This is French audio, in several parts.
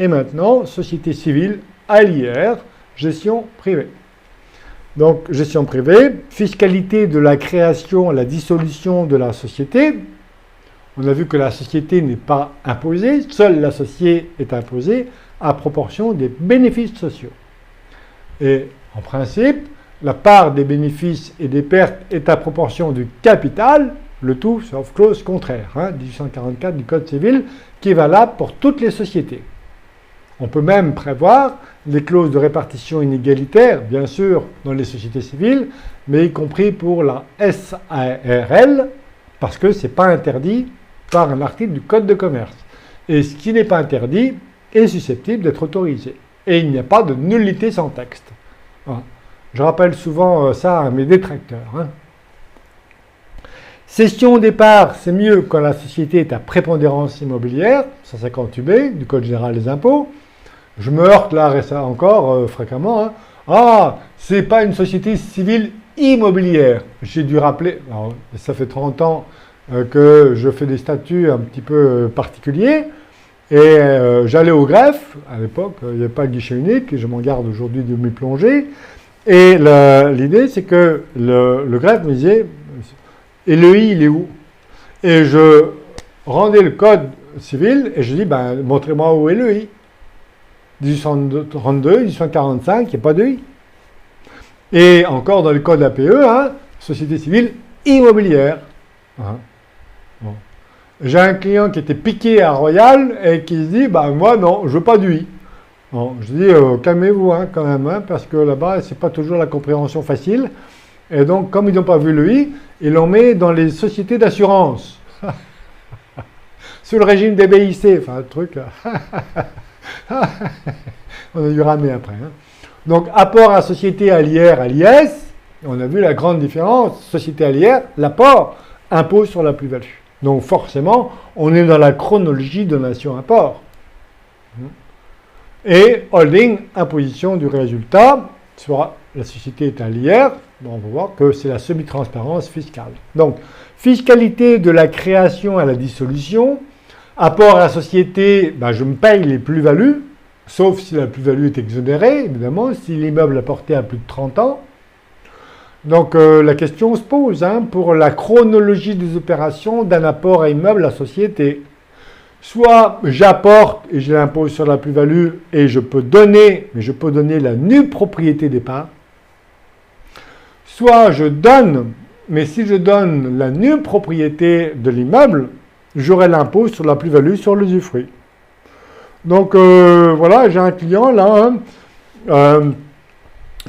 Et maintenant, société civile à l'IR, gestion privée. Donc, gestion privée, fiscalité de la création à la dissolution de la société. On a vu que la société n'est pas imposée, seul l'associé est imposé à proportion des bénéfices sociaux. Et en principe, la part des bénéfices et des pertes est à proportion du capital, le tout sauf clause contraire, 1844 du Code civil, qui est valable pour toutes les sociétés. On peut même prévoir des clauses de répartition inégalitaire, bien sûr, dans les sociétés civiles, mais y compris pour la SARL, parce que ce n'est pas interdit par un article du Code de commerce. Et ce qui n'est pas interdit est susceptible d'être autorisé. Et il n'y a pas de nullité sans texte. Voilà. Je rappelle souvent ça à mes détracteurs. Cession des parts, c'est mieux quand la société est à prépondérance immobilière, 158B du Code général des impôts. Je me heurte là encore fréquemment. Ah, c'est pas une société civile immobilière. J'ai dû rappeler, alors, ça fait 30 ans que je fais des statuts un petit peu particuliers. Et j'allais au greffe, à l'époque, il n'y avait pas le guichet unique, et je m'en garde aujourd'hui de m'y plonger. Et l'idée, c'est que le greffe me disait, et le I, il est où? Et je rendais le code civil, et je dis, montrez-moi où est le I. 1832, 1845, il n'y a pas de I. Et encore dans le code APE, société civile immobilière. Bon. J'ai un client qui était piqué à Royal et qui se dit, moi non, je veux pas du I. Bon, je dis, calmez-vous quand même, parce que là-bas, c'est pas toujours la compréhension facile. Et donc, comme ils n'ont pas vu le I, ils l'ont mis dans les sociétés d'assurance. Sous le régime des BIC, enfin, le truc. On a dû ramer après. Donc, apport à société à l'IR, à l'IS, on a vu la grande différence. Société à l'IR, l'apport, impôt sur la plus-value. Donc, forcément, on est dans la chronologie donation-apport. Et holding, imposition du résultat, soit la société est à l'IR, on va voir que c'est la semi-transparence fiscale. Donc, fiscalité de la création à la dissolution, apport à la société, je me paye les plus-values, sauf si la plus-value est exonérée, évidemment, si l'immeuble a porté à plus de 30 ans. Donc, la question se pose pour la chronologie des opérations d'un apport à immeuble à société. Soit j'apporte et je l'impose sur la plus-value et je peux donner, mais je peux donner la nue propriété des parts. Soit je donne, mais si je donne la nue propriété de l'immeuble, j'aurai l'impôt sur la plus-value sur l'usufruit. Donc voilà, j'ai un client là,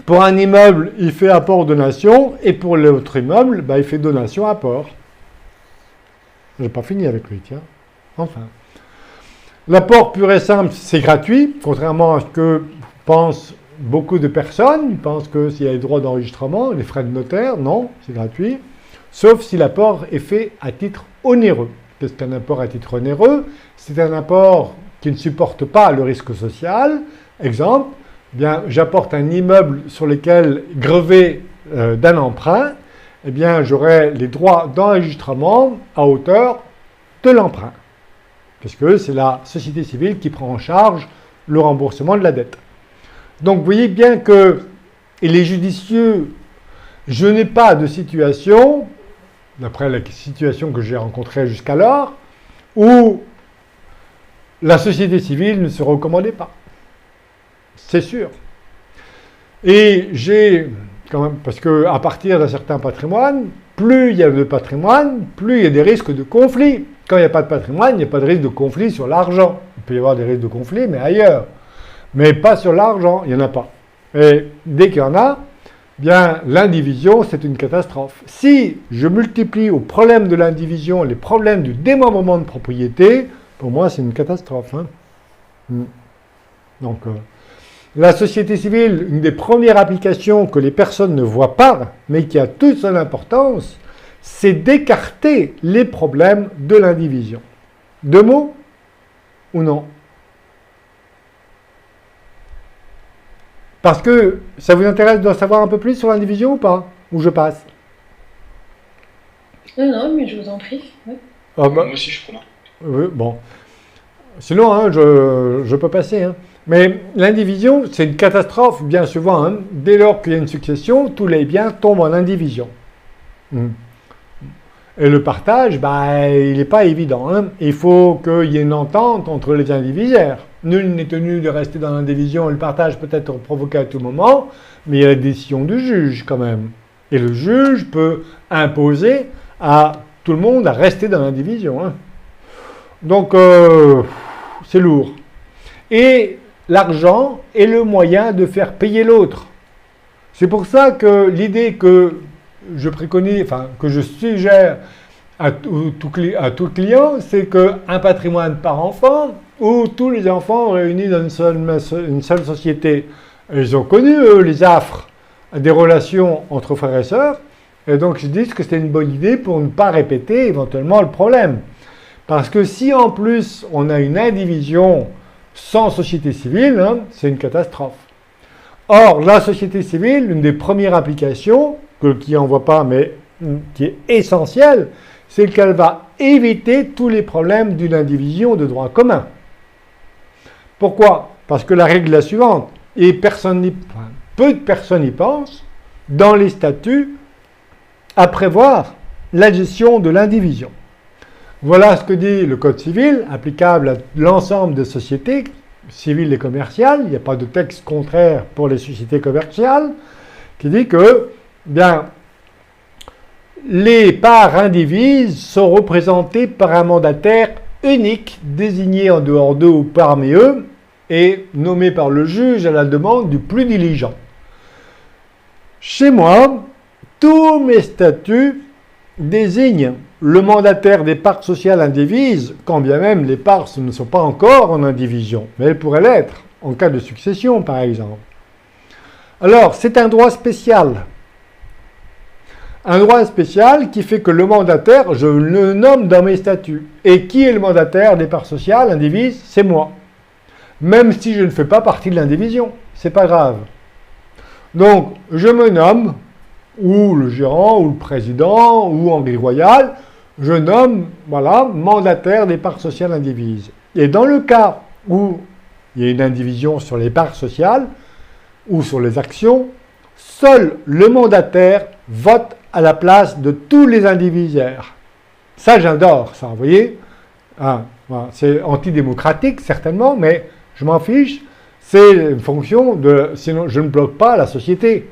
pour un immeuble, il fait apport-donation, et pour l'autre immeuble, il fait donation-apport. Je n'ai pas fini avec lui, tiens. Enfin. L'apport pur et simple, c'est gratuit, contrairement à ce que pensent beaucoup de personnes. Ils pensent que s'il y a les droits d'enregistrement, les frais de notaire, non, c'est gratuit. Sauf si l'apport est fait à titre onéreux. Qu'est-ce qu'un apport à titre onéreux? C'est un apport qui ne supporte pas le risque social. Exemple, j'apporte un immeuble sur lequel grevé d'un emprunt, j'aurai les droits d'enregistrement à hauteur de l'emprunt. Puisque c'est la société civile qui prend en charge le remboursement de la dette. Donc vous voyez bien que, il est judicieux, je n'ai pas de situation, d'après la situation que j'ai rencontrée jusqu'alors, où la société civile ne se recommandait pas. C'est sûr. Et j'ai quand même, parce qu'à partir d'un certain patrimoine, plus il y a de patrimoine, plus il y a des risques de conflit. Quand il n'y a pas de patrimoine, il n'y a pas de risque de conflit sur l'argent. Il peut y avoir des risques de conflit, mais ailleurs. Mais pas sur l'argent, il n'y en a pas. Et dès qu'il y en a, l'indivision, c'est une catastrophe. Si je multiplie au problème de l'indivision les problèmes du démembrement de propriété, pour moi, c'est une catastrophe. Donc, la société civile, une des premières applications que les personnes ne voient pas, mais qui a toute son importance, c'est d'écarter les problèmes de l'indivision. Deux mots ou non? Parce que ça vous intéresse de savoir un peu plus sur l'indivision ou pas? Ou je passe? Non, mais je vous en prie. Oui. Moi aussi, je suis preneur. Bon. Sinon, hein, je peux passer. Hein. Mais l'indivision, c'est une catastrophe, bien souvent. Hein. Dès lors qu'il y a une succession, tous les biens tombent en indivision. Et le partage, il n'est pas évident. Hein. Il faut qu'il y ait une entente entre les indivisaires. Nul n'est tenu de rester dans l'indivision et le partage peut être provoqué à tout moment, mais il y a la décision du juge quand même. Et le juge peut imposer à tout le monde à rester dans l'indivision. Hein. Donc, c'est lourd. Et l'argent est le moyen de faire payer l'autre. C'est pour ça que l'idée que je préconise, que je suggère à tout client, c'est qu'un patrimoine par enfant, où tous les enfants réunis dans une seule société, ils ont connu, eux, les affres des relations entre frères et sœurs, et donc ils disent que c'était une bonne idée pour ne pas répéter éventuellement le problème. Parce que si en plus on a une indivision sans société civile, hein, c'est une catastrophe. Or, la société civile, l'une des premières applications, qui n'en voit pas, mais qui est essentielle, c'est qu'elle va éviter tous les problèmes d'une indivision de droit commun. Pourquoi? Parce que la règle est la suivante, et peu de personnes y pensent, dans les statuts, à prévoir la gestion de l'indivision. Voilà ce que dit le Code civil, applicable à l'ensemble des sociétés civiles et commerciales. Il n'y a pas de texte contraire pour les sociétés commerciales, qui dit que, les parts indivises sont représentées par un mandataire unique, désigné en dehors d'eux ou parmi eux, et nommé par le juge à la demande du plus diligent. Chez moi, tous mes statuts désignent le mandataire des parts sociales indivises, quand bien même les parts ne sont pas encore en indivision, mais elles pourraient l'être, en cas de succession par exemple. Alors, c'est un droit spécial. Un droit spécial qui fait que le mandataire, je le nomme dans mes statuts. Et qui est le mandataire des parts sociales indivises? C'est moi. Même si je ne fais pas partie de l'indivision, c'est pas grave. Donc, je me nomme, ou le gérant, ou le président, ou en grille royale, je nomme, mandataire des parts sociales indivises. Et dans le cas où il y a une indivision sur les parts sociales, ou sur les actions, seul le mandataire vote à la place de tous les indivisaires. Ça, j'adore ça, vous voyez. C'est antidémocratique, certainement, mais je m'en fiche. C'est une fonction de... Sinon, je ne bloque pas la société.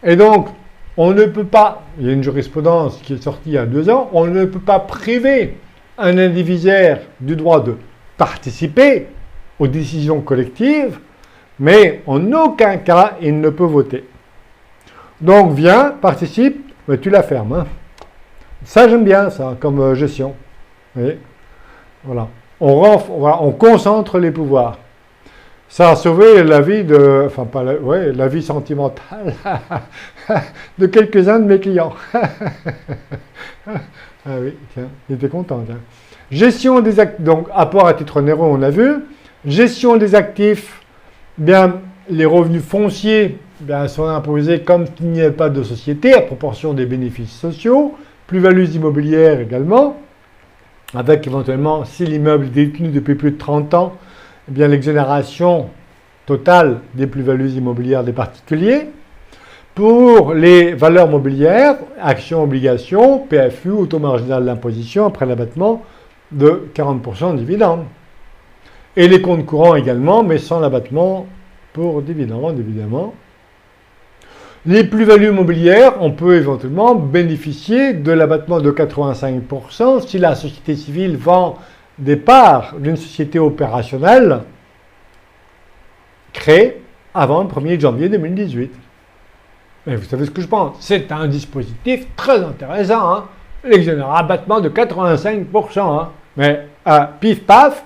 Et donc, on ne peut pas... Il y a une jurisprudence qui est sortie il y a 2 ans. On ne peut pas priver un indivisaire du droit de participer aux décisions collectives, mais en aucun cas, il ne peut voter. Donc, viens, participe, mais tu la fermes. Hein. Ça, j'aime bien, ça, comme gestion. Vous voyez, voilà. On concentre les pouvoirs. Ça a sauvé la vie la vie sentimentale de quelques-uns de mes clients. Ah oui, tiens, il était content. Tiens. Gestion des actifs, donc apport à titre onéreux, on a vu. Gestion des actifs, les revenus fonciers sont imposés comme s'il n'y avait pas de société à proportion des bénéfices sociaux, plus-values immobilières également, avec éventuellement, si l'immeuble est détenu depuis plus de 30 ans, l'exonération totale des plus-values immobilières des particuliers. Pour les valeurs mobilières, actions, obligations, PFU, au taux marginal d'imposition après l'abattement de 40% de dividendes. Et les comptes courants également, mais sans l'abattement pour dividendes, évidemment. Les plus-values mobilières, on peut éventuellement bénéficier de l'abattement de 85% si la société civile vend des parts d'une société opérationnelle créée avant le 1er janvier 2018. Et vous savez ce que je pense? C'est un dispositif très intéressant. Hein, abattement de 85%. Hein, mais pif paf,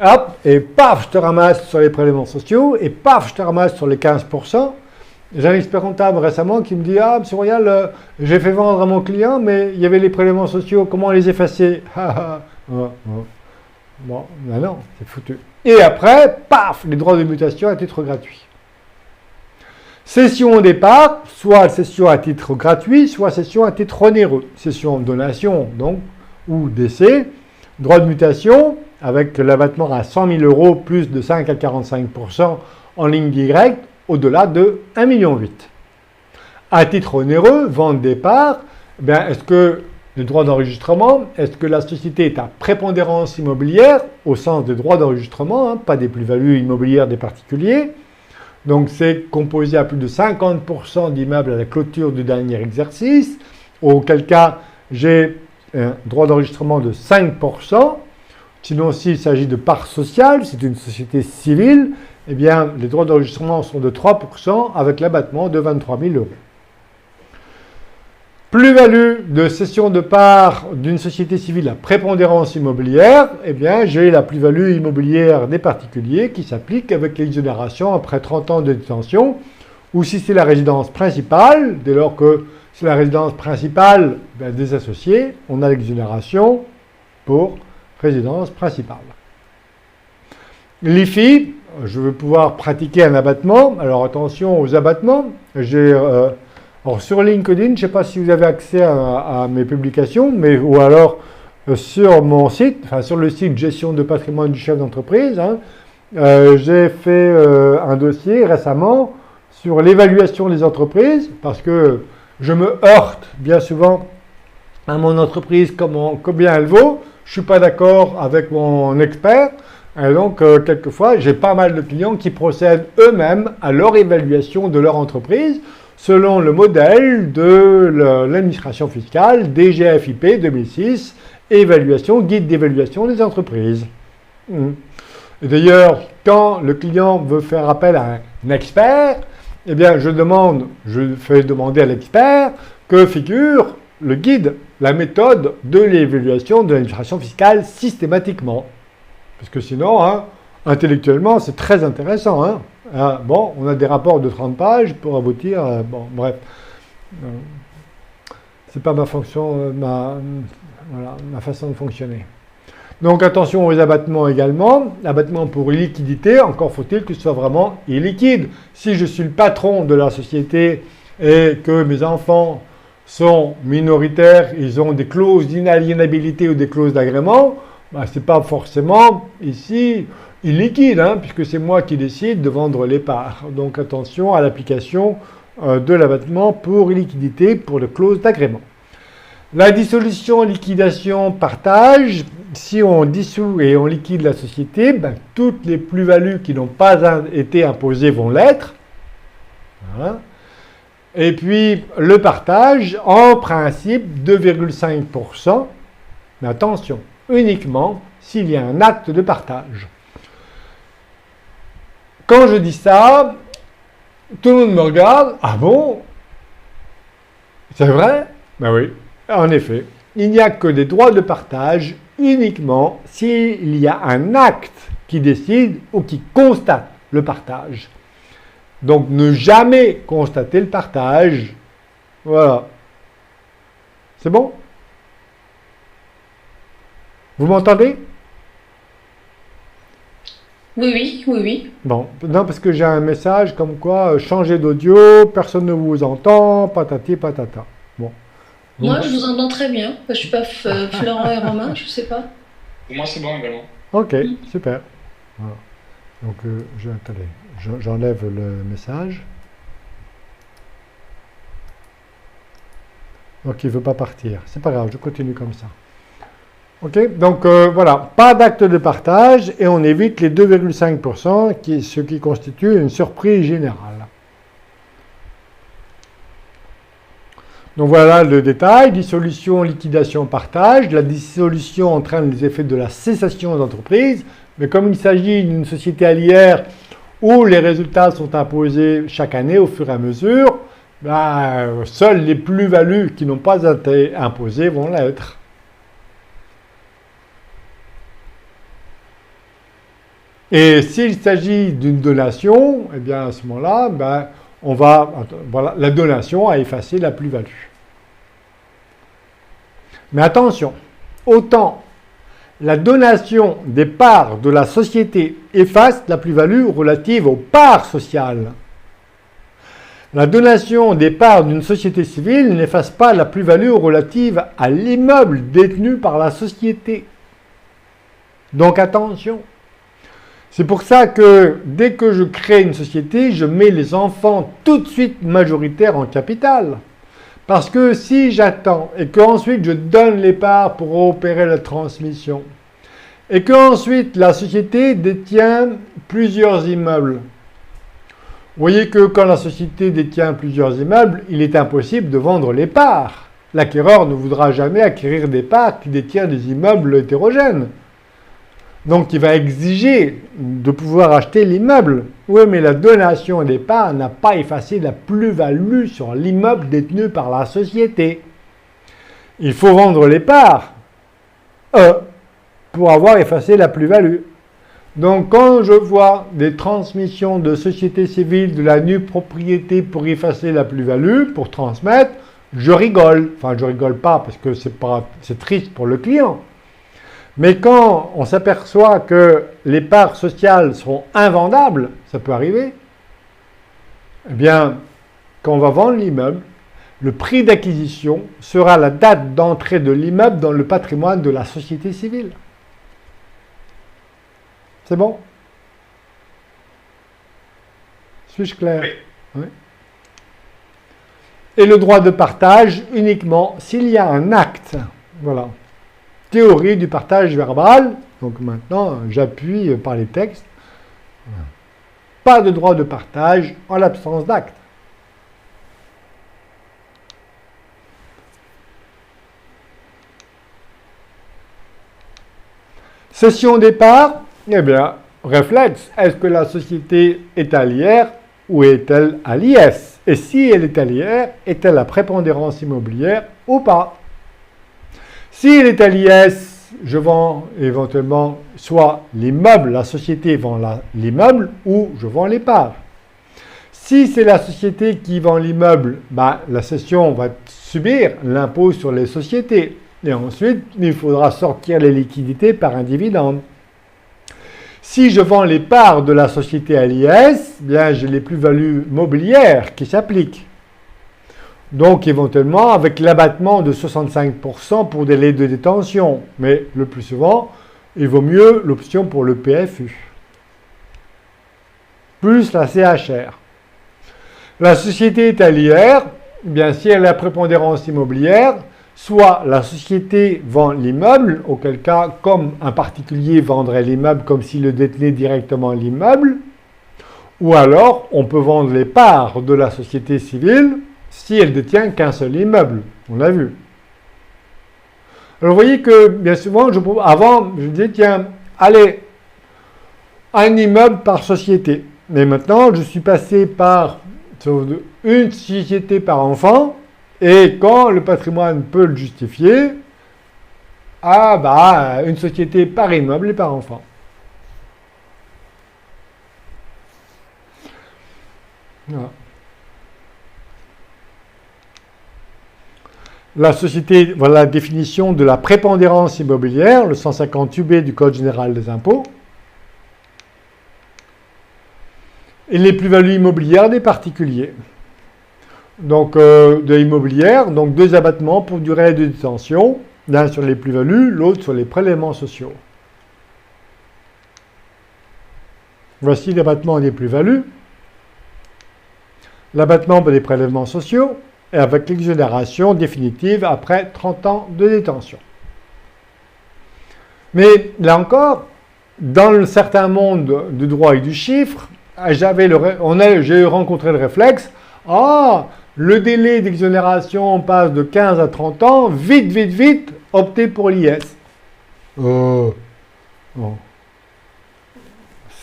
hop, et paf, je te ramasse sur les prélèvements sociaux, et paf, je te ramasse sur les 15%. J'ai un expert comptable récemment qui me dit « Ah, M. Royal, j'ai fait vendre à mon client, mais il y avait les prélèvements sociaux, comment les effacer ?» Bon, non, c'est foutu. Et après, paf, les droits de mutation à titre gratuit. Cession au départ, soit cession à titre gratuit, soit cession à titre onéreux. Cession, donation, donc, ou décès. Droit de mutation, avec l'abattement à 100 000 € plus de 5 à 45% en ligne directe au-delà de 1,8 million. À titre onéreux, vente des parts, est-ce que les droits d'enregistrement, est-ce que la société est à prépondérance immobilière au sens des droits d'enregistrement, pas des plus-values immobilières des particuliers. Donc c'est composé à plus de 50% d'immeubles à la clôture du dernier exercice, auquel cas j'ai un droit d'enregistrement de 5%. Sinon, s'il s'agit de parts sociales, c'est une société civile, les droits d'enregistrement sont de 3% avec l'abattement de 23 000 €. Plus-value de cession de parts d'une société civile à prépondérance immobilière, j'ai la plus-value immobilière des particuliers qui s'applique avec l'exonération après 30 ans de détention, ou si c'est la résidence principale, dès lors que c'est la résidence principale des associés, on a l'exonération pour résidence principale. L'IFI, je veux pouvoir pratiquer un abattement. Alors attention aux abattements. Alors sur LinkedIn, je ne sais pas si vous avez accès à mes publications, ou alors sur mon site, sur le site Gestion de patrimoine du chef d'entreprise, j'ai fait un dossier récemment sur l'évaluation des entreprises, parce que je me heurte bien souvent à mon entreprise, combien elle vaut. Je ne suis pas d'accord avec mon expert. Et donc, quelquefois, j'ai pas mal de clients qui procèdent eux-mêmes à leur évaluation de leur entreprise selon le modèle de l'administration fiscale DGFiP 2006, évaluation, guide d'évaluation des entreprises. Et d'ailleurs, quand le client veut faire appel à un expert, je fais demander à l'expert que figure le guide, la méthode de l'évaluation de l'administration fiscale systématiquement. Parce que sinon, intellectuellement, c'est très intéressant. On a des rapports de 30 pages pour aboutir. Bref. C'est pas ma fonction, ma façon de fonctionner. Donc attention aux abattements également. Abattement pour illiquidité, encore faut-il que ce soit vraiment illiquide. Si je suis le patron de la société et que mes enfants sont minoritaires, ils ont des clauses d'inaliénabilité ou des clauses d'agrément, ce n'est pas forcément ici illiquide, puisque c'est moi qui décide de vendre les parts. Donc attention à l'application de l'abattement pour illiquidité pour les clauses d'agrément. La dissolution, liquidation, partage, si on dissout et on liquide la société, toutes les plus-values qui n'ont pas été imposées vont l'être. Voilà. Et puis le partage, en principe, 2,5%, mais attention, uniquement s'il y a un acte de partage. Quand je dis ça, tout le monde me regarde. Ah bon? C'est vrai? Ben oui, en effet. Il n'y a que des droits de partage uniquement s'il y a un acte qui décide ou qui constate le partage. Donc ne jamais constater le partage. Voilà. C'est bon? Vous m'entendez? Oui. Bon, non, parce que j'ai un message comme quoi changer d'audio, personne ne vous entend, patati patata. Bon. Moi, je vous entends très bien. Je ne suis pas Florent et Romain, je ne sais pas. Pour moi, c'est bon également. Ok, super. Voilà. Donc, attendez, j'enlève le message. Donc, il ne veut pas partir. C'est pas grave, je continue comme ça. Ok, donc voilà, pas d'acte de partage et on évite les 2,5%, ce qui constitue une surprise générale. Donc voilà le détail, dissolution, liquidation, partage. La dissolution entraîne les effets de la cessation d'entreprise, mais comme il s'agit d'une société allière où les résultats sont imposés chaque année au fur et à mesure, seules les plus-values qui n'ont pas été imposées vont l'être. Et s'il s'agit d'une donation, à ce moment-là, la donation a effacé la plus-value. Mais attention, autant la donation des parts de la société efface la plus-value relative aux parts sociales, la donation des parts d'une société civile n'efface pas la plus-value relative à l'immeuble détenu par la société. Donc attention. C'est pour ça que dès que je crée une société, je mets les enfants tout de suite majoritaires en capital. Parce que si j'attends et qu'ensuite je donne les parts pour opérer la transmission, et qu'ensuite la société détient plusieurs immeubles, vous voyez que quand la société détient plusieurs immeubles, il est impossible de vendre les parts. L'acquéreur ne voudra jamais acquérir des parts qui détiennent des immeubles hétérogènes. Donc il va exiger de pouvoir acheter l'immeuble. Oui, mais la donation des parts n'a pas effacé la plus-value sur l'immeuble détenu par la société. Il faut vendre les parts pour avoir effacé la plus-value. Donc quand je vois des transmissions de société civile de la nue propriété pour effacer la plus-value, pour transmettre, je rigole. Enfin, je rigole pas parce que c'est triste pour le client. Mais quand on s'aperçoit que les parts sociales seront invendables, ça peut arriver, eh bien, quand on va vendre l'immeuble, le prix d'acquisition sera la date d'entrée de l'immeuble dans le patrimoine de la société civile. C'est bon? Suis-je clair? Oui. Et le droit de partage uniquement s'il y a un acte. Voilà. Théorie du partage verbal. Donc maintenant, j'appuie par les textes. Pas de droit de partage en l'absence d'acte. Cession des parts. Eh bien, réflexe, est-ce que la société est à l'IR ou est-elle à l'IS? Et si elle est à l'IR, est-elle à prépondérance immobilière ou pas? Si elle est à l'IS, je vends éventuellement soit l'immeuble, la société vend l'immeuble ou je vends les parts. Si c'est la société qui vend l'immeuble, la cession va subir l'impôt sur les sociétés. Et ensuite, il faudra sortir les liquidités par un dividende. Si je vends les parts de la société à l'IS, bien j'ai les plus-values mobilières qui s'appliquent. Donc éventuellement avec l'abattement de 65% pour délai de détention. Mais le plus souvent, il vaut mieux l'option pour le PFU. Plus la CHR. La société est à l'IR, bien si elle a prépondérance immobilière, soit la société vend l'immeuble, auquel cas, comme un particulier vendrait l'immeuble comme s'il le détenait directement l'immeuble, ou alors on peut vendre les parts de la société civile si elle détient qu'un seul immeuble. On l'a vu. Alors vous voyez que bien souvent, avant, je disais, tiens, allez, un immeuble par société. Mais maintenant, je suis passé par une société par enfant. Et quand le patrimoine peut le justifier, une société par immeuble et par enfant. Voilà. La société, voilà la définition de la prépondérance immobilière, le 158B du Code général des impôts. Et les plus-values immobilières des particuliers. Donc, de l'immobilière, donc deux abattements pour durée de détention, l'un sur les plus-values, l'autre sur les prélèvements sociaux. Voici l'abattement des plus-values, l'abattement pour les prélèvements sociaux, et avec l'exonération définitive après 30 ans de détention. Mais là encore, dans le certain monde du droit et du chiffre, j'ai rencontré le réflexe, le délai d'exonération passe de 15 à 30 ans, vite, optez pour l'IS. Bon.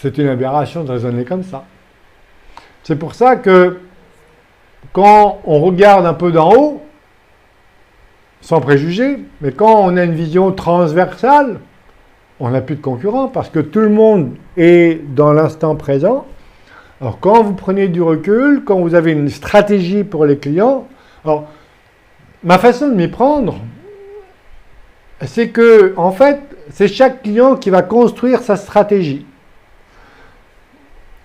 C'est une aberration de raisonner comme ça. C'est pour ça que quand on regarde un peu d'en haut, sans préjugés, mais quand on a une vision transversale, on n'a plus de concurrents parce que tout le monde est dans l'instant présent. Alors, quand vous prenez du recul, quand vous avez une stratégie pour les clients, alors, ma façon de m'y prendre, c'est que, en fait, c'est chaque client qui va construire sa stratégie.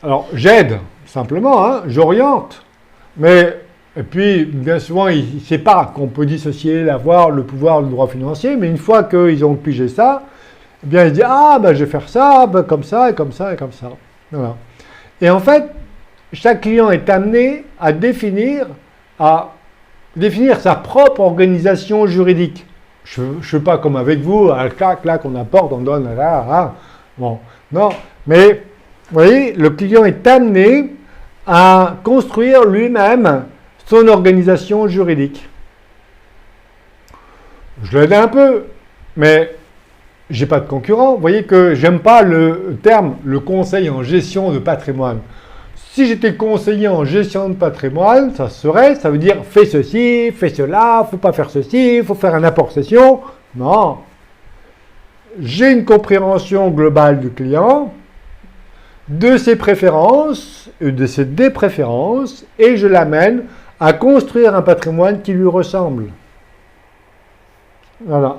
Alors, j'aide, simplement, j'oriente, mais, et puis, bien souvent, ils ne savent pas qu'on peut dissocier, l'avoir, le pouvoir, le droit financier, mais une fois qu'ils ont pigé ça, eh bien il dit ah ben je vais faire ça, ben, comme ça et comme ça et comme ça. Voilà. Et en fait, chaque client est amené à définir sa propre organisation juridique. Je ne suis pas comme avec vous, clac, clac, on apporte, on donne, là, là. Bon, non, mais vous voyez, le client est amené à construire lui-même son organisation juridique. Je l'aide un peu, mais j'ai pas de concurrent. Vous voyez que j'aime pas le terme le conseil en gestion de patrimoine. Si j'étais conseiller en gestion de patrimoine, ça veut dire fais ceci, fais cela, faut pas faire ceci, faut faire un apport cession. Non. J'ai une compréhension globale du client, de ses préférences, de ses dépréférences, et je l'amène à construire un patrimoine qui lui ressemble. Voilà.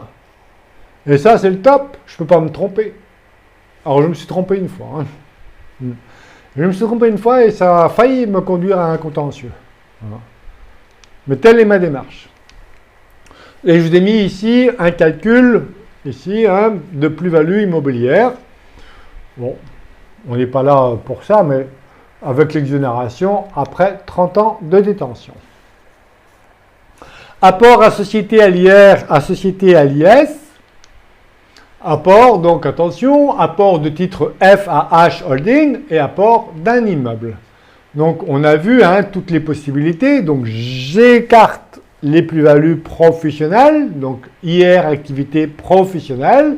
Et ça, c'est le top. Je ne peux pas me tromper. Alors, je me suis trompé une fois. Hein. Je me suis trompé une fois et ça a failli me conduire à un contentieux. Voilà. Mais telle est ma démarche. Et je vous ai mis ici un calcul, ici, hein, de plus-value immobilière. Bon, on n'est pas là pour ça, mais avec l'exonération après 30 ans de détention. Apport à société à l'IR, à société à l'IS. Apport, donc attention, apport de titre F à H Holding et apport d'un immeuble. Donc on a vu hein, toutes les possibilités. Donc j'écarte les plus-values professionnelles, donc IR activité professionnelle,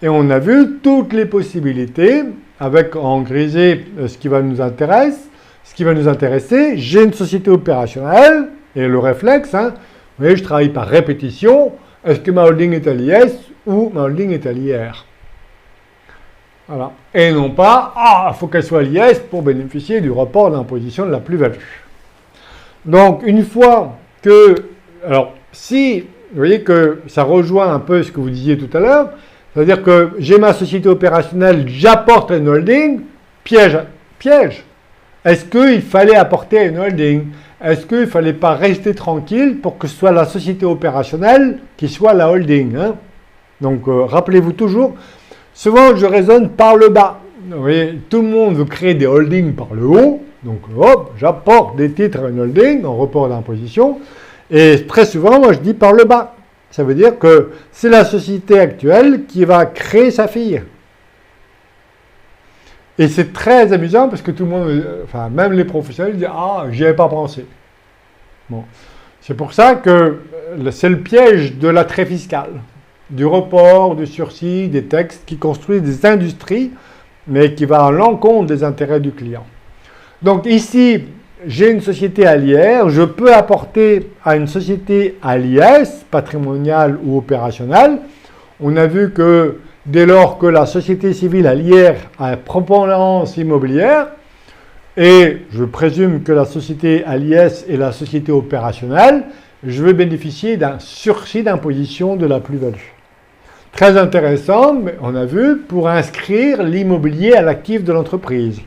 et on a vu toutes les possibilités avec en grisé ce qui va nous intéresser. J'ai une société opérationnelle et le réflexe. Hein, vous voyez, je travaille par répétition. Est-ce que ma holding est à l'IS ou ma holding est à l'IR? Voilà. Et non pas, il faut qu'elle soit à l'IS pour bénéficier du report d'imposition de la plus-value. Donc, une fois que... Alors, si, vous voyez que ça rejoint un peu ce que vous disiez tout à l'heure, c'est-à-dire que j'ai ma société opérationnelle, j'apporte une holding, piège. Est-ce qu'il fallait apporter une holding? Est-ce qu'il ne fallait pas rester tranquille pour que ce soit la société opérationnelle qui soit la holding hein? Donc, rappelez-vous toujours, souvent je raisonne par le bas. Vous voyez, tout le monde veut créer des holdings par le haut. Donc, hop, j'apporte des titres à une holding en report d'imposition. Et très souvent, moi je dis par le bas. Ça veut dire que c'est la société actuelle qui va créer sa fille. Et c'est très amusant parce que tout le monde, enfin même les professionnels disent « Ah, j'y avais pas pensé ». Bon. C'est pour ça que c'est le piège de l'attrait fiscal, du report, du sursis, des textes qui construisent des industries, mais qui va à l'encontre des intérêts du client. Donc ici, j'ai une société à l'IR, je peux apporter à une société à l'IS, patrimoniale ou opérationnelle. On a vu que dès lors que la société civile à l'IR a prépondérance immobilière, et je présume que la société à l'IS est la société opérationnelle, je vais bénéficier d'un sursis d'imposition de la plus-value. Très intéressant, mais on a vu, pour inscrire l'immobilier à l'actif de l'entreprise.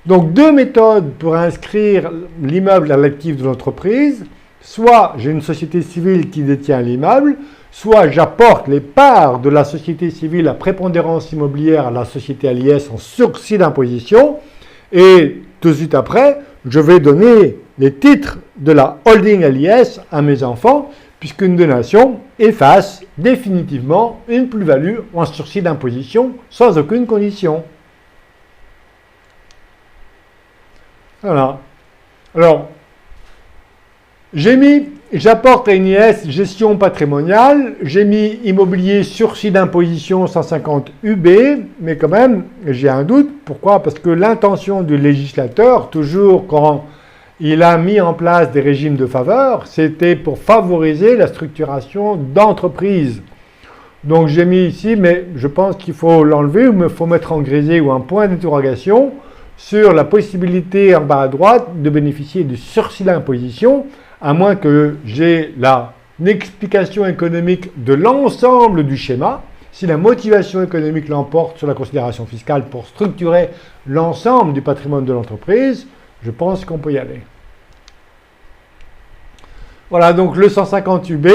Donc, deux méthodes pour inscrire l'immeuble à l'actif de l'entreprise. Soit j'ai une société civile qui détient l'immeuble, soit j'apporte les parts de la société civile à prépondérance immobilière à la société à l'IS en sursis d'imposition. Et tout de suite après, je vais donner les titres de la holding à l'IS à mes enfants, puisqu'une donation efface définitivement une plus-value en sursis d'imposition sans aucune condition. Voilà. Alors, j'apporte à une IS gestion patrimoniale, j'ai mis immobilier sursis d'imposition 150 UB, mais quand même, j'ai un doute. Pourquoi? Parce que l'intention du législateur, toujours quand il a mis en place des régimes de faveur, c'était pour favoriser la structuration d'entreprises. Donc j'ai mis ici, mais je pense qu'il faut l'enlever, ou il faut mettre en grisé ou un point d'interrogation sur la possibilité en bas à droite de bénéficier du sursis d'imposition, à moins que j'ai une explication économique de l'ensemble du schéma. Si la motivation économique l'emporte sur la considération fiscale pour structurer l'ensemble du patrimoine de l'entreprise, je pense qu'on peut y aller. Voilà donc le 150 UB,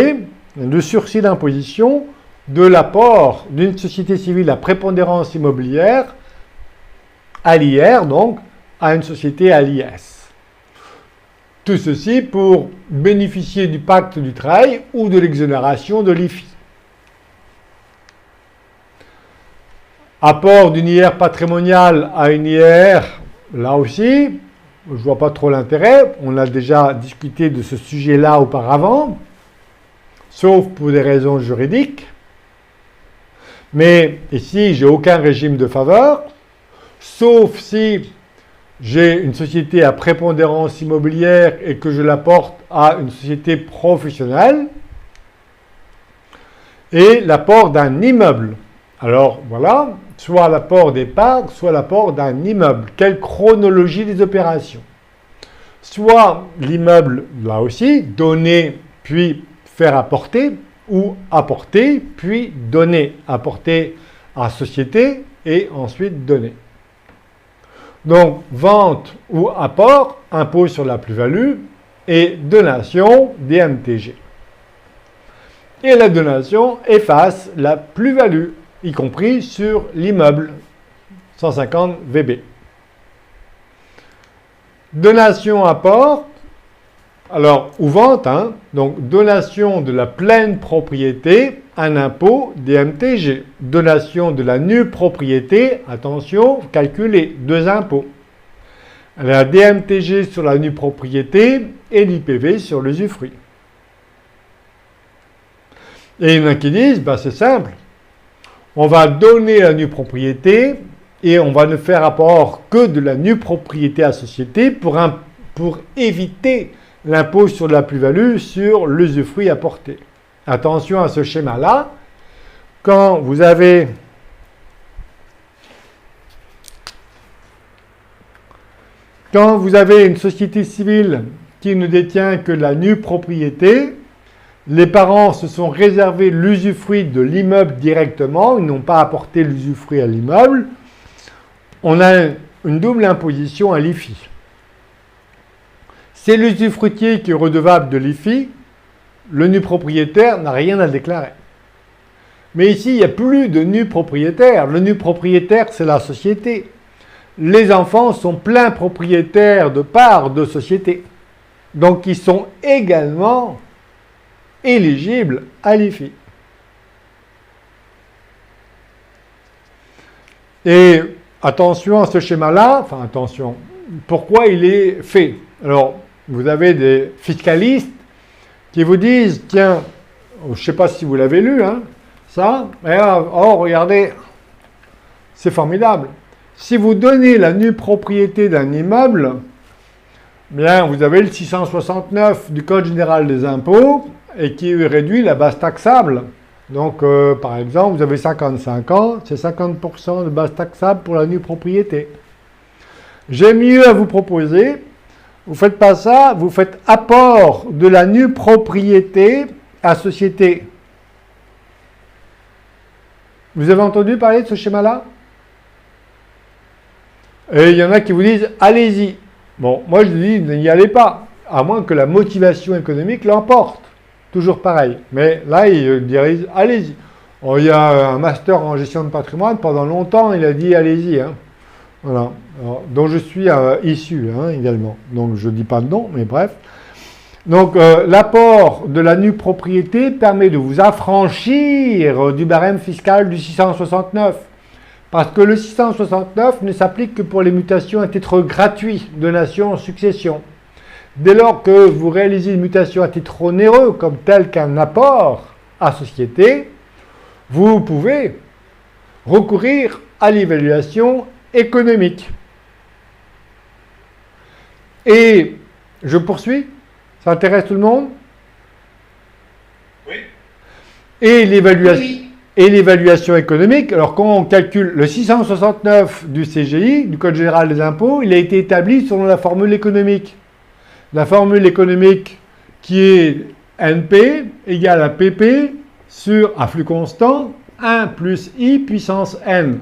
le sursis d'imposition. de l'apport d'une société civile à prépondérance immobilière à l'IR, donc à une société à l'IS. Tout ceci pour bénéficier du pacte du travail ou de l'exonération de l'IFI. Apport d'une IR patrimoniale à une IR, là aussi, je ne vois pas trop l'intérêt. On a déjà discuté de ce sujet-là auparavant, sauf pour des raisons juridiques. Mais ici, j'ai aucun régime de faveur, sauf si j'ai une société à prépondérance immobilière et que je l'apporte à une société professionnelle, et l'apport d'un immeuble. Alors voilà, soit l'apport des parts, soit l'apport d'un immeuble. Quelle chronologie des opérations? Soit l'immeuble, là aussi, donner puis faire apporter, ou apporter puis donner, apporter à société et ensuite donner. Donc vente ou apport, impôt sur la plus-value, et donation, DMTG. Et la donation efface la plus-value, y compris sur l'immeuble, 150 VB. Donation apport, alors, ou vente, donc donation de la pleine propriété, un impôt DMTG. Donation de la nue propriété, attention, calculez, 2 impôts. La DMTG sur la nue propriété et l'IPV sur l'usufruit. Et il y en a qui disent, c'est simple, on va donner la nue propriété et on va ne faire apport que de la nue propriété à société pour éviter l'impôt sur la plus-value sur l'usufruit apporté. Attention à ce schéma-là. Quand vous avez une société civile qui ne détient que la nue propriété, les parents se sont réservés l'usufruit de l'immeuble directement, ils n'ont pas apporté l'usufruit à l'immeuble. On a une double imposition à l'IFI. C'est l'usufruitier qui est redevable de l'IFI, le nu propriétaire n'a rien à déclarer. Mais ici, il n'y a plus de nu propriétaire. Le nu propriétaire, c'est la société. Les enfants sont pleins propriétaires de parts de société. Donc, ils sont également éligibles à l'IFI. Et attention à ce schéma-là, enfin attention, pourquoi il est fait? Alors, vous avez des fiscalistes qui vous disent, tiens, je ne sais pas si vous l'avez lu, ça, oh regardez, c'est formidable. Si vous donnez la nue propriété d'un immeuble, bien, vous avez le 669 du Code général des impôts et qui réduit la base taxable. Donc, par exemple, vous avez 55 ans, c'est 50% de base taxable pour la nue propriété. J'ai mieux à vous proposer. Vous ne faites pas ça, vous faites apport de la nue propriété à société. Vous avez entendu parler de ce schéma-là? Et il y en a qui vous disent, allez-y. Bon, moi je dis, n'y allez pas, à moins que la motivation économique l'emporte. Toujours pareil. Mais là, ils disent, allez-y. Oh, il y a un master en gestion de patrimoine, pendant longtemps, il a dit, allez-y. Voilà. Alors, dont je suis issu également. Donc je ne dis pas de nom, mais bref. Donc l'apport de la nue propriété permet de vous affranchir du barème fiscal du 669. Parce que le 669 ne s'applique que pour les mutations à titre gratuit, donation, succession. Dès lors que vous réalisez une mutation à titre onéreux, comme tel qu'un apport à société, vous pouvez recourir à l'évaluation économique. Et je poursuis, ça intéresse tout le monde? Oui. Et l'évaluation économique, alors quand on calcule le 669 du CGI, du Code général des impôts, il a été établi selon la formule économique. La formule économique qui est NP égale à PP sur un flux constant 1 plus I puissance N.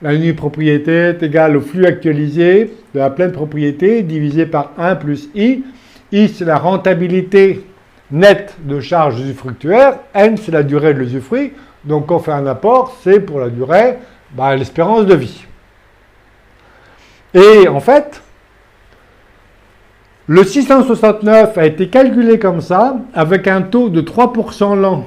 La nue propriété est égale au flux actualisé de la pleine propriété divisé par 1 plus I. I, c'est la rentabilité nette de charges usufructuaires. N, c'est la durée de l'usufruit. Donc quand on fait un apport, c'est pour la durée, l'espérance de vie. Et en fait, le 669 a été calculé comme ça, avec un taux de 3% l'an.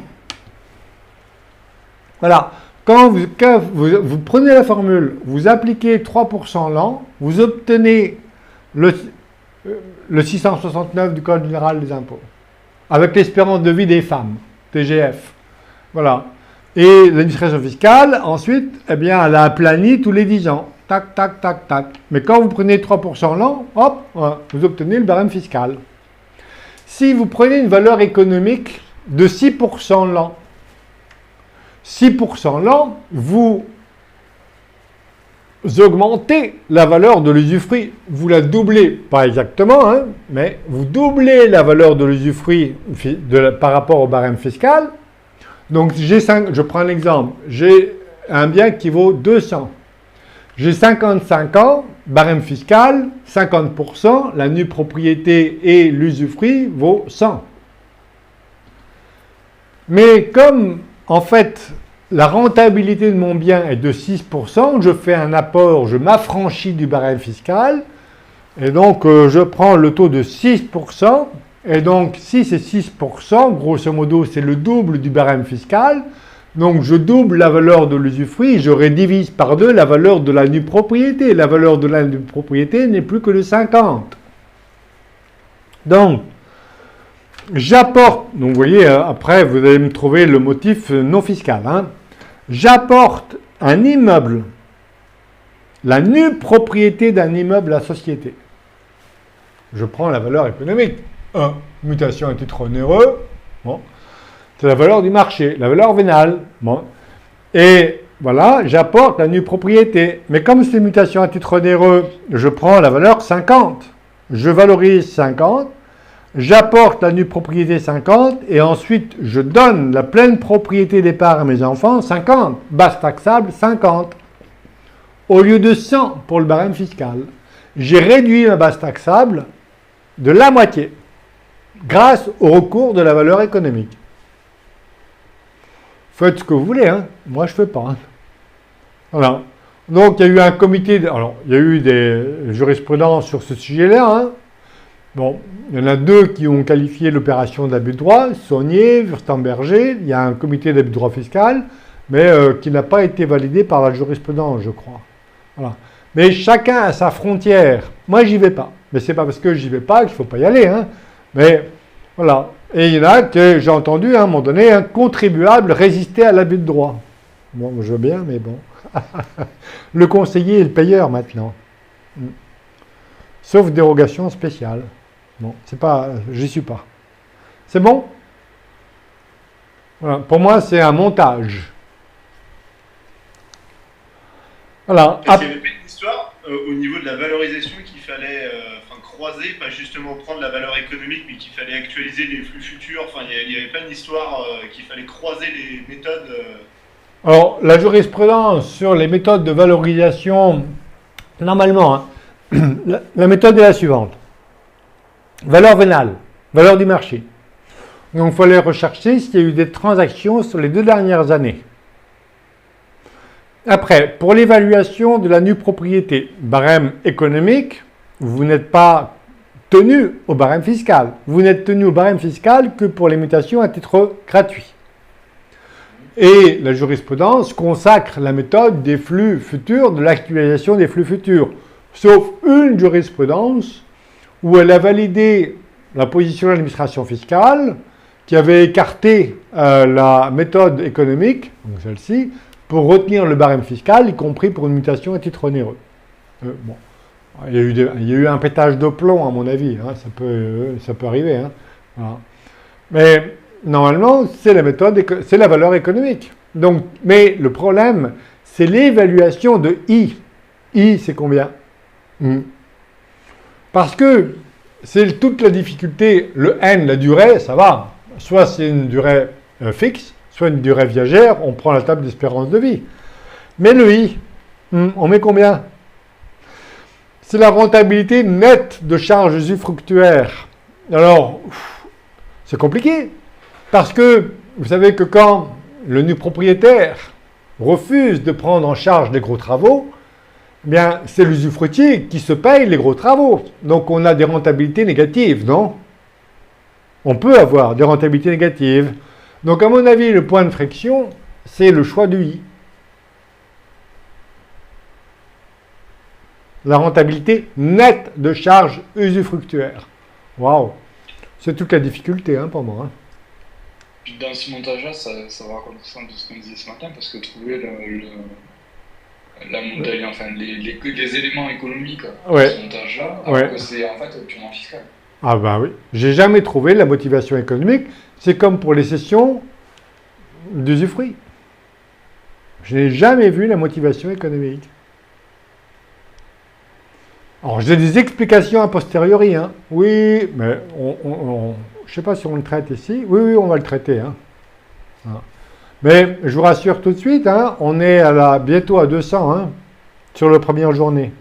Voilà. Quand vous prenez la formule, vous appliquez 3% l'an, vous obtenez le 669 du Code général des impôts, avec l'espérance de vie des femmes, TGF. Voilà. Et l'administration fiscale, ensuite, elle a aplani tous les 10 ans. Tac, tac, tac, tac. Mais quand vous prenez 3% l'an, hop, vous obtenez le barème fiscal. Si vous prenez une valeur économique de 6% l'an, 6% l'an, vous augmentez la valeur de l'usufruit. Vous la doublez, pas exactement, hein, mais vous doublez la valeur de l'usufruit par rapport au barème fiscal. Donc, je prends un exemple. J'ai un bien qui vaut 200. J'ai 55 ans, barème fiscal, 50%, la nue propriété et l'usufruit vaut 100. Mais comme, en fait, la rentabilité de mon bien est de 6%, je fais un apport, je m'affranchis du barème fiscal, et donc je prends le taux de 6%, et donc 6 et 6%, grosso modo, c'est le double du barème fiscal. Donc je double la valeur de l'usufruit, je redivise par 2 la valeur de la nue propriété. La valeur de la nue propriété n'est plus que de 50. Donc, j'apporte, donc vous voyez, après vous allez me trouver le motif non fiscal. Hein. J'apporte un immeuble, la nue propriété d'un immeuble à société. Je prends la valeur économique. Mutation à titre onéreux. Bon. C'est la valeur du marché, la valeur vénale. Bon. Et voilà, j'apporte la nue propriété. Mais comme c'est mutation à titre onéreux, je prends la valeur 50. Je valorise 50, j'apporte la nue propriété 50, et ensuite je donne la pleine propriété des parts à mes enfants 50. Base taxable 50. Au lieu de 100 pour le barème fiscal. J'ai réduit ma base taxable de la moitié grâce au recours de la valeur économique. Faites ce que vous voulez, hein. Moi je ne fais pas. Hein. Voilà. Donc il y a eu un comité, alors il y a eu des jurisprudences sur ce sujet-là. Hein. Bon, il y en a 2 qui ont qualifié l'opération d'abus de droit, Saunier, Wurtemberger. Il y a un comité d'abus de droit fiscal, mais qui n'a pas été validé par la jurisprudence, je crois. Voilà. Mais chacun a sa frontière. Moi j'y vais pas. Mais c'est pas parce que j'y vais pas qu'il ne faut pas y aller. Hein. Mais voilà. Et il y en a que j'ai entendu à un moment donné, un contribuable résister à l'abus de droit. Bon, je veux bien, mais bon. Le conseiller est le payeur maintenant. Sauf dérogation spéciale. Bon, c'est pas, j'y suis pas. C'est bon? Voilà. Pour moi, c'est un montage. Voilà. Est-ce qu'il n'y avait pas une histoire au niveau de la valorisation qu'il fallait croiser, pas justement prendre la valeur économique, mais qu'il fallait actualiser les flux futurs? Enfin, il n'y avait pas une histoire qu'il fallait croiser les méthodes Alors, la jurisprudence sur les méthodes de valorisation, normalement, hein, la méthode est la suivante. Valeur vénale, valeur du marché. Donc, il fallait rechercher s'il y a eu des transactions sur les 2 dernières années. Après, pour l'évaluation de la nue propriété, barème économique, vous n'êtes pas tenu au barème fiscal. Vous n'êtes tenu au barème fiscal que pour les mutations à titre gratuit. Et la jurisprudence consacre la méthode des flux futurs, de l'actualisation des flux futurs. Sauf une jurisprudence où elle a validé la position de l'administration fiscale qui avait écarté la méthode économique, donc celle-ci, pour retenir le barème fiscal, y compris pour une mutation à titre onéreux. Bon. Il y a eu un pétage de plomb, à mon avis. Hein, ça peut arriver. Hein, voilà. Mais normalement, c'est la méthode, c'est la valeur économique. Donc, mais le problème, c'est l'évaluation de I. I, c'est combien? Parce que c'est toute la difficulté. Le N, la durée, ça va. Soit c'est une durée fixe, soit une durée viagère. On prend la table d'espérance de vie. Mais le I, on met combien? C'est la rentabilité nette de charges usufructuaires. Alors, c'est compliqué, parce que vous savez que quand le nu propriétaire refuse de prendre en charge les gros travaux, eh bien, c'est l'usufruitier qui se paye les gros travaux. Donc, on a des rentabilités négatives, non? On peut avoir des rentabilités négatives. Donc, à mon avis, le point de friction, c'est le choix du I. La rentabilité nette de charges usufructuaires. Waouh! C'est toute la difficulté pour moi. Puis dans ce montage-là, ça va reconnaissant de ce qu'on disait ce matin, parce que trouver la montagne, enfin les éléments économiques de ce montage-là, alors que c'est en fait purement fiscal. Ah bah oui, j'ai jamais trouvé la motivation économique. C'est comme pour les cessions d'usufruit. Je n'ai jamais vu la motivation économique. Alors j'ai des explications a posteriori. Oui, mais je ne sais pas si on le traite ici. Oui, on va le traiter. Voilà. Mais je vous rassure tout de suite, on est bientôt à 200 sur la première journée.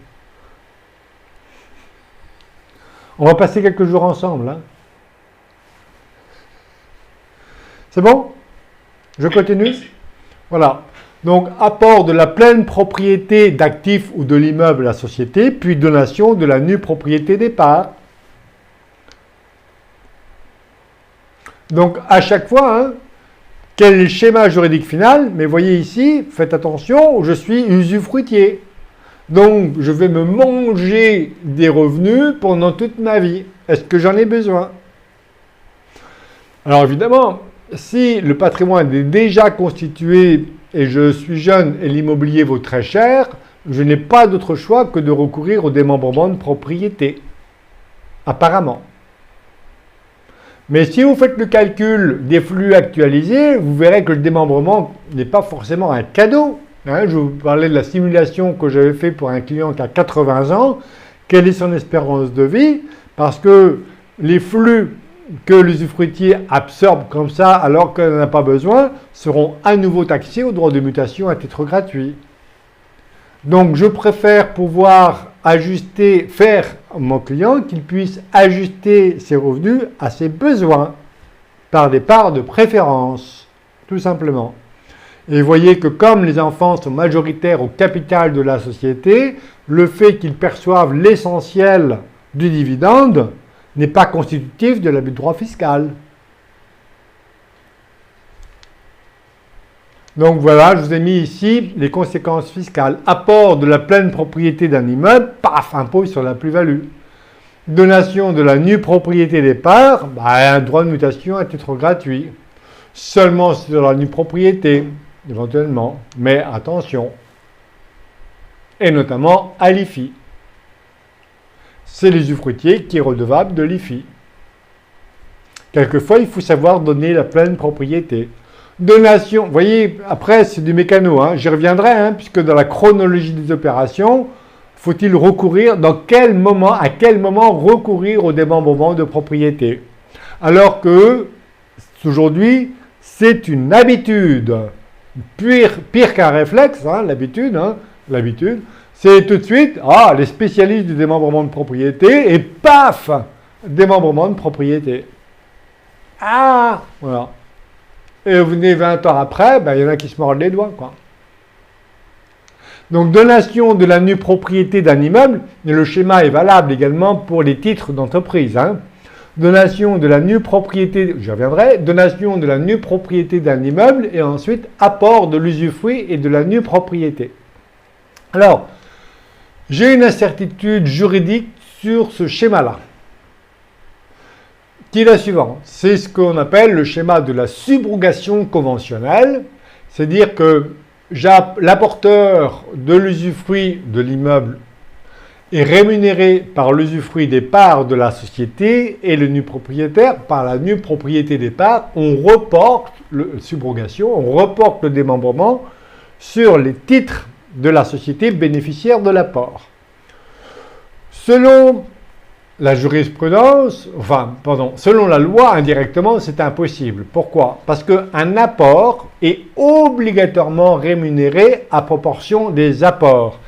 On va passer quelques jours ensemble. C'est bon? Je continue? Voilà. Donc, apport de la pleine propriété d'actifs ou de l'immeuble à la société, puis donation de la nue propriété des parts. Donc, à chaque fois, quel est le schéma juridique final? Mais voyez ici, faites attention, je suis usufruitier. Donc, je vais me manger des revenus pendant toute ma vie. Est-ce que j'en ai besoin? Alors, évidemment, si le patrimoine est déjà constitué et je suis jeune et l'immobilier vaut très cher, je n'ai pas d'autre choix que de recourir au démembrement de propriété. Apparemment. Mais si vous faites le calcul des flux actualisés, vous verrez que le démembrement n'est pas forcément un cadeau. Je vous parlais de la simulation que j'avais fait pour un client qui a 80 ans. Quelle est son espérance de vie? Parce que les flux que l'usufruitier absorbe comme ça alors qu'elle n'en a pas besoin seront à nouveau taxés au droit de mutation à titre gratuit. Donc je préfère pouvoir faire mon client qu'il puisse ajuster ses revenus à ses besoins par des parts de préférence, tout simplement. Et vous voyez que comme les enfants sont majoritaires au capital de la société, le fait qu'ils perçoivent l'essentiel du dividende n'est pas constitutif de l'abus de droit fiscal. Donc voilà, je vous ai mis ici les conséquences fiscales. Apport de la pleine propriété d'un immeuble, paf, impôt sur la plus-value. Donation de la nue propriété des parts, un droit de mutation à titre gratuit. Seulement sur la nue propriété, éventuellement, mais attention. Et notamment à l'IFI. C'est l'usufruitier qui est redevable de l'IFI. Quelquefois, il faut savoir donner la pleine propriété. Donation, vous voyez, après c'est du mécano, j'y reviendrai, puisque dans la chronologie des opérations, faut-il recourir, à quel moment recourir au démembrement de propriété? Alors que, aujourd'hui, c'est une habitude, pire qu'un réflexe, l'habitude, c'est tout de suite, les spécialistes du démembrement de propriété, et paf, démembrement de propriété. Voilà. Et vous venez 20 ans après, il y en a qui se mordent les doigts, Donc, donation de la nue propriété d'un immeuble, et le schéma est valable également pour les titres d'entreprise. Donation de la nue propriété, j'y reviendrai, donation de la nue propriété d'un immeuble, et ensuite apport de l'usufruit et de la nue propriété. Alors, j'ai une incertitude juridique sur ce schéma-là, qui est la suivante. C'est ce qu'on appelle le schéma de la subrogation conventionnelle, c'est-à-dire que l'apporteur de l'usufruit de l'immeuble est rémunéré par l'usufruit des parts de la société et le nu propriétaire par la nue propriété des parts. On reporte on reporte le démembrement sur les titres de la société bénéficiaire de l'apport. Selon la jurisprudence, selon la loi, indirectement, c'est impossible. Pourquoi? Parce qu'un apport est obligatoirement rémunéré à proportion des apports.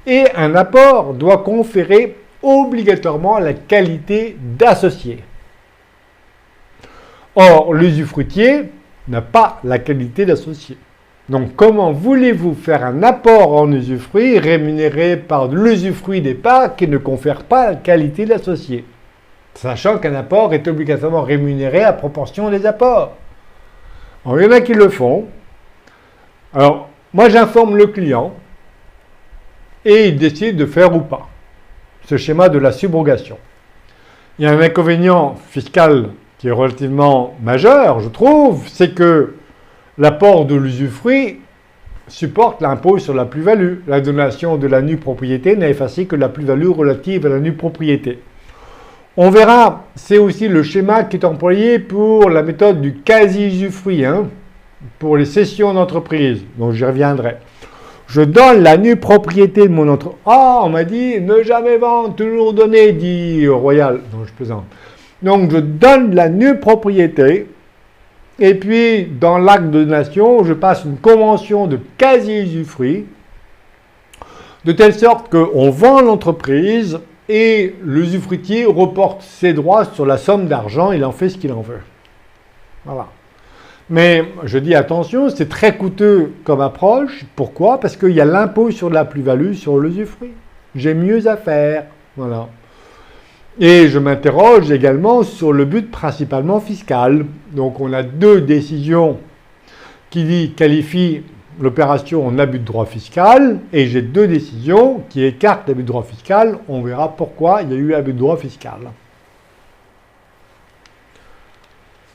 Et un apport doit conférer obligatoirement la qualité d'associé. Or, l'usufruitier n'a pas la qualité d'associé. Donc, comment voulez-vous faire un apport en usufruit rémunéré par l'usufruit des parts qui ne confère pas la qualité d'associé, sachant qu'un apport est obligatoirement rémunéré à proportion des apports. Alors, il y en a qui le font. Alors, moi, j'informe le client et il décide de faire ou pas ce schéma de la subrogation. Il y a un inconvénient fiscal qui est relativement majeur, je trouve, c'est que l'apport de l'usufruit supporte l'impôt sur la plus-value. La donation de la nue propriété n'a effacé que la plus-value relative à la nue propriété. On verra, c'est aussi le schéma qui est employé pour la méthode du quasi-usufruit, pour les cessions d'entreprise, donc j'y reviendrai. Je donne la nue propriété de mon entreprise. Ah, on m'a dit ne jamais vendre, toujours donner, dit Royal. Non, je plaisante. Donc, je donne la nue propriété. Et puis, dans l'acte de donation, je passe une convention de quasi-usufruit, de telle sorte qu'on vend l'entreprise et l'usufruitier reporte ses droits sur la somme d'argent, il en fait ce qu'il en veut. Voilà. Mais je dis attention, c'est très coûteux comme approche. Pourquoi? Parce qu'il y a l'impôt sur la plus-value sur l'usufruit. J'ai mieux à faire. Voilà. Et je m'interroge également sur le but principalement fiscal. Donc on a deux décisions qui qualifient l'opération en abus de droit fiscal, et j'ai deux décisions qui écartent l'abus de droit fiscal. On verra pourquoi il y a eu abus de droit fiscal.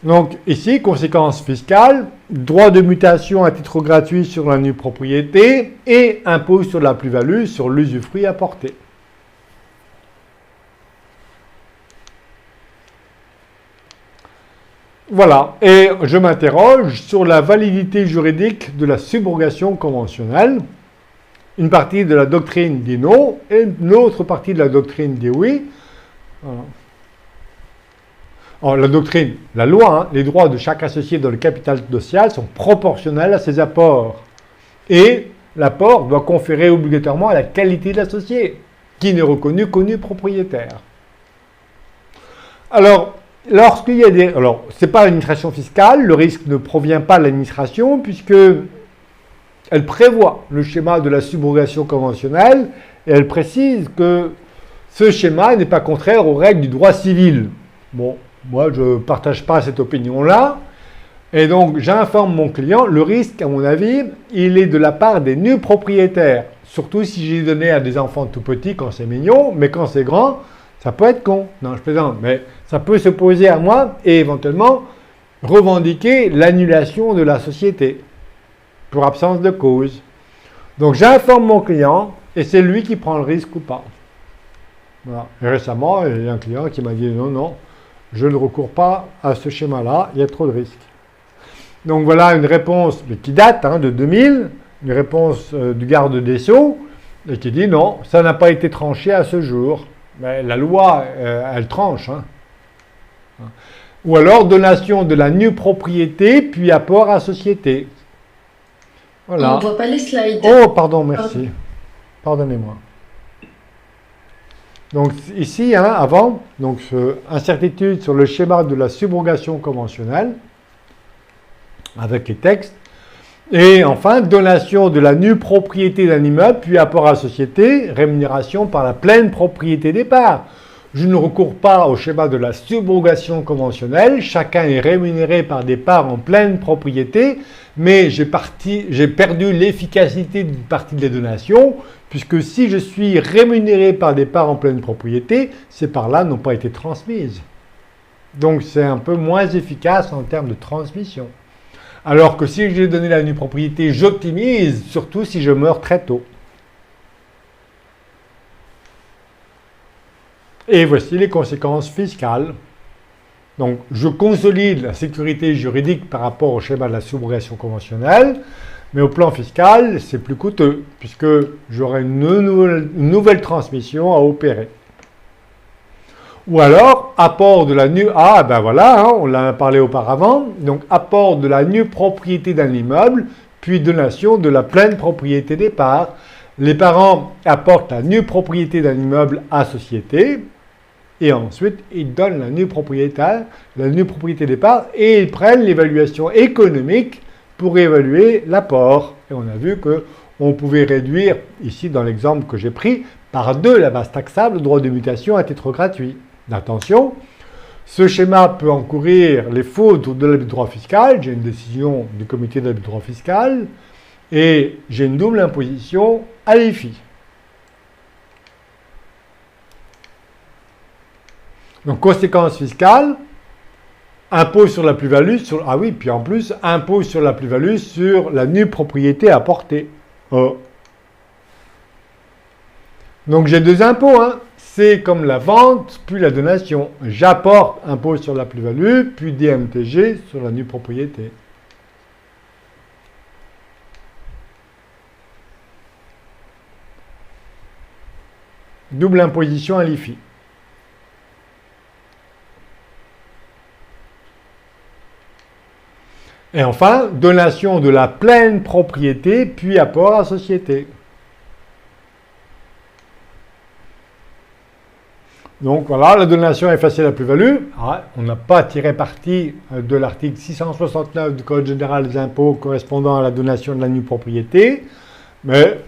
Donc ici, conséquence fiscale, droit de mutation à titre gratuit sur la nue propriété et impôt sur la plus-value sur l'usufruit apporté. Voilà, et je m'interroge sur la validité juridique de la subrogation conventionnelle. Une partie de la doctrine dit non, et une autre partie de la doctrine dit oui. Voilà. Alors, la doctrine, la loi, les droits de chaque associé dans le capital social sont proportionnels à ses apports. Et l'apport doit conférer obligatoirement à la qualité de l'associé, qui n'est reconnu qu'au nu propriétaire. Alors, lorsqu'il y a des... Alors, ce n'est pas l'administration fiscale, le risque ne provient pas de l'administration, puisque elle prévoit le schéma de la subrogation conventionnelle, et elle précise que ce schéma n'est pas contraire aux règles du droit civil. Bon, moi, je ne partage pas cette opinion-là. Et donc, j'informe mon client, le risque, à mon avis, il est de la part des nus propriétaires. Surtout si j'ai donné à des enfants tout petits quand c'est mignon, mais quand c'est grand, ça peut être con. Non, je plaisante, mais ça peut se poser à moi et éventuellement revendiquer l'annulation de la société pour absence de cause. Donc, j'informe mon client et c'est lui qui prend le risque ou pas. Voilà. Et récemment, il y a un client qui m'a dit non, non, je ne recours pas à ce schéma-là, il y a trop de risques. Donc voilà une réponse qui date de 2000, une réponse du garde des Sceaux, et qui dit non, ça n'a pas été tranché à ce jour. Mais la loi, elle tranche. Ou alors donation de la nue propriété, puis apport à société. Voilà. On ne voit pas les slides. Oh, pardon, merci. Pardonnez-moi. Donc ici, avant, donc incertitude sur le schéma de la subrogation conventionnelle, avec les textes. Et enfin, donation de la nue propriété d'un immeuble, puis apport à société, rémunération par la pleine propriété des parts. Je ne recours pas au schéma de la subrogation conventionnelle, chacun est rémunéré par des parts en pleine propriété, mais j'ai perdu l'efficacité d'une partie des donations, puisque si je suis rémunéré par des parts en pleine propriété, ces parts-là n'ont pas été transmises. Donc c'est un peu moins efficace en termes de transmission. Alors que si j'ai donné la nue propriété, j'optimise, surtout si je meurs très tôt. Et voici les conséquences fiscales. Donc, je consolide la sécurité juridique par rapport au schéma de la subrogation conventionnelle, mais au plan fiscal, c'est plus coûteux, puisque j'aurai une nouvelle transmission à opérer. Ou alors, apport de la nue... Ah, ben voilà, on l'a parlé auparavant. Donc, apport de la nue propriété d'un immeuble, puis donation de la pleine propriété des parts. Les parents apportent la nue propriété d'un immeuble à société. et ensuite ils donnent la nue propriété des parts, et ils prennent l'évaluation économique pour évaluer l'apport. Et on a vu qu'on pouvait réduire, ici dans l'exemple que j'ai pris, par 2 la base taxable, droit de mutation à titre gratuit. Attention, ce schéma peut encourir les fautes de l'abus de droit fiscal. J'ai une décision du comité d'abus de droit fiscal et j'ai une double imposition à l'IFI. Donc, conséquence fiscale, impôt sur la plus-value, puis en plus, impôt sur la plus-value sur la nue propriété apportée. Donc, j'ai 2 impôts, hein. C'est comme la vente, puis la donation. J'apporte impôt sur la plus-value, puis DMTG sur la nue propriété. Double imposition à l'IFI. Et enfin, donation de la pleine propriété, puis apport à la société. Donc voilà, la donation a effacé la plus-value. On n'a pas tiré parti de l'article 669 du Code général des impôts correspondant à la donation de la nue propriété. Mais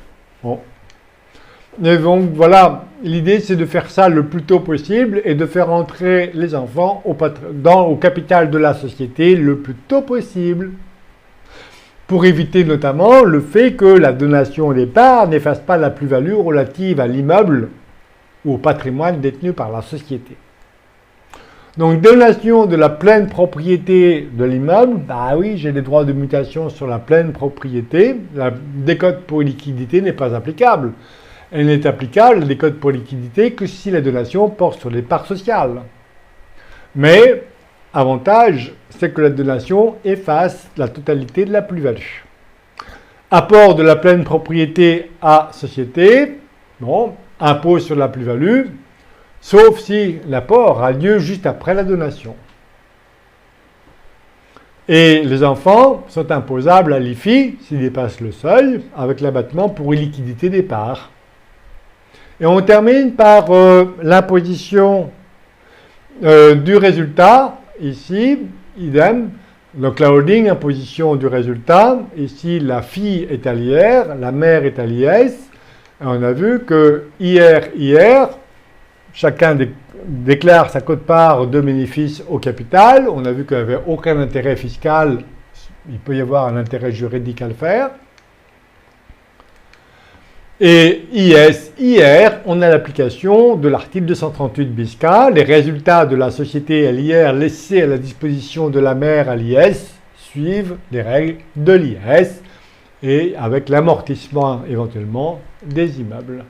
bon. Et donc voilà, l'idée c'est de faire ça le plus tôt possible et de faire entrer les enfants au capital de la société le plus tôt possible. Pour éviter notamment le fait que la donation des parts n'efface pas la plus-value relative à l'immeuble ou au patrimoine détenu par la société. Donc, donation de la pleine propriété de l'immeuble, oui, j'ai des droits de mutation sur la pleine propriété. La décote pour liquidité n'est pas applicable. Elle n'est applicable, la décote pour liquidité, que si la donation porte sur les parts sociales. Mais, avantage, c'est que la donation efface la totalité de la plus-value. Apport de la pleine propriété à société, impôt sur la plus-value, sauf si l'apport a lieu juste après la donation. Et les enfants sont imposables à l'IFI s'ils dépassent le seuil, avec l'abattement pour illiquidité des parts. Et on termine par l'imposition du résultat, ici, idem. Donc la holding, imposition du résultat. Ici, la fille est à l'IR, la mère est à l'IS. Et on a vu que IR, chacun déclare sa quote-part de bénéfice au capital. On a vu qu'il n'y avait aucun intérêt fiscal. Il peut y avoir un intérêt juridique à le faire. Et IR, on a l'application de l'article 238 bis K. Les résultats de la société à l'IR laissés à la disposition de la mère à l'IS suivent les règles de l'IS et avec l'amortissement éventuellement des immeubles.